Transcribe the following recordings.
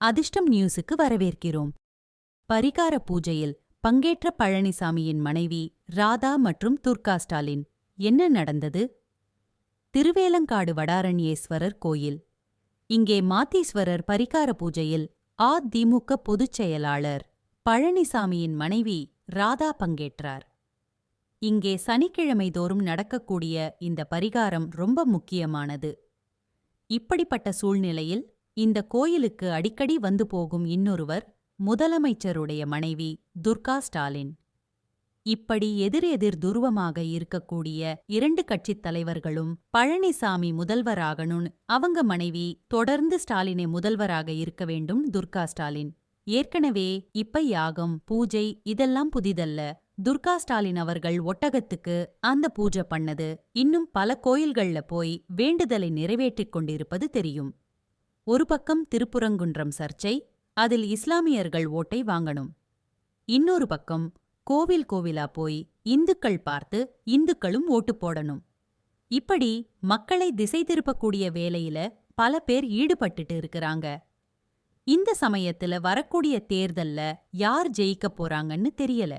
அதிர்ஷ்டம் நியூஸுக்கு வரவேற்கிறோம். பரிகார பூஜையில் பங்கேற்ற பழனிசாமியின் மனைவி ராதா மற்றும் துர்கா ஸ்டாலின். என்ன நடந்தது? திருவேலங்காடு வடாரண்யேஸ்வரர் கோயில். இங்கே மாத்தீஸ்வரர் பரிகார பூஜையில் அதிமுக பொதுச் செயலாளர் பழனிசாமியின் மனைவி ராதா பங்கேற்றார். இங்கே சனிக்கிழமை தோறும் நடக்கக்கூடிய இந்த பரிகாரம் ரொம்ப முக்கியமானது. இப்படிப்பட்ட சூழ்நிலையில் இந்த கோயிலுக்கு அடிக்கடி வந்து போகும் இன்னொருவர் முதலமைச்சருடைய மனைவி துர்கா ஸ்டாலின். இப்படி எதிரெதிர் துருவமாக இருக்கக்கூடிய இரண்டு கட்சித் தலைவர்களும் பழனிசாமி முதல்வராகணும்னு அவங்க மனைவி தொடர்ந்து ஸ்டாலினை முதல்வராக இருக்க வேண்டும். துர்கா ஸ்டாலின் ஏற்கனவே இப்ப யாகம் பூஜை இதெல்லாம் புதிதல்ல. துர்கா ஸ்டாலின் அவர்கள் ஒட்டகத்துக்கு அந்த பூஜை பண்ணது, இன்னும் பல கோயில்கள்ல போய் வேண்டுதலை நிறைவேற்றிக் கொண்டிருப்பது தெரியும். ஒரு பக்கம் திருப்புறங்குன்றம் சர்ச்சை, அதில் இஸ்லாமியர்கள் ஓட்டை வாங்கணும். இன்னொரு பக்கம் கோவில் கோவிலா போய் இந்துக்கள் பார்த்து இந்துக்களும் ஓட்டு போடணும். இப்படி மக்களை திசை திருப்பக்கூடிய வேலையில பல பேர் ஈடுபட்டுட்டு இருக்கிறாங்க. இந்த சமயத்துல வரக்கூடிய தேர்தல்ல யார் ஜெயிக்க போறாங்கன்னு தெரியல.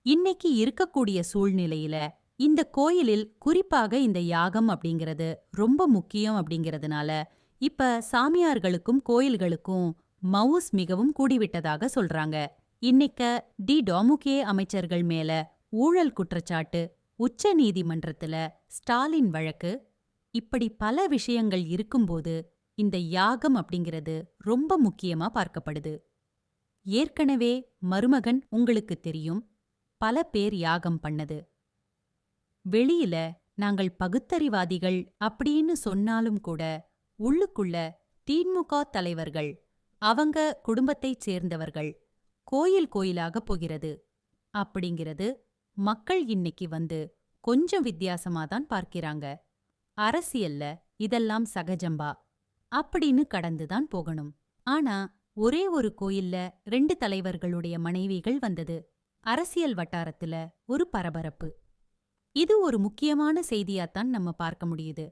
இன்னைக்கு இருக்கக்கூடிய சூழ்நிலையில இந்த கோயிலில் குறிப்பாக இந்த யாகம் அப்படிங்கிறது ரொம்ப முக்கியம். அப்படிங்கிறதுனால இப்ப சாமியார்களுக்கும் கோயில்களுக்கும் மவுஸ் மிகவும் கூடிவிட்டதாக சொல்றாங்க. இன்னைக்க டி.டாமுகே அமைச்சர்கள் மேல ஊழல் குற்றச்சாட்டு, உச்ச நீதிமன்றத்துல ஸ்டாலின் வழக்கு, இப்படி பல விஷயங்கள் இருக்கும்போது இந்த யாகம் அப்படிங்கிறது ரொம்ப முக்கியமா பார்க்கப்படுது. ஏற்கனவே மருமகன் உங்களுக்கு தெரியும், பல பேர் யாகம் பண்ணது. வெளியில நாங்கள் பகுத்தறிவாதிகள் அப்படின்னு சொன்னாலும் கூட உள்ளுக்குள்ள திமுக தலைவர்கள், அவங்க குடும்பத்தைச் சேர்ந்தவர்கள் கோயில் கோயிலாக போகிறது அப்படிங்கிறது மக்கள் இன்னைக்கு வந்து கொஞ்சம் வித்தியாசமாதான் பார்க்கிறாங்க. அரசியல்ல இதெல்லாம் சகஜம்பா அப்படின்னு கடந்துதான் போகணும். ஆனா ஒரே ஒரு கோயில்ல 2 தலைவர்களுடைய மனைவிகள் வந்தது. அரசியல் வட்டாரத்துல ஒரு பரபரப்பு. இது ஒரு முக்கியமான செய்தியாத்தான் நம்ம பார்க்க முடியுது.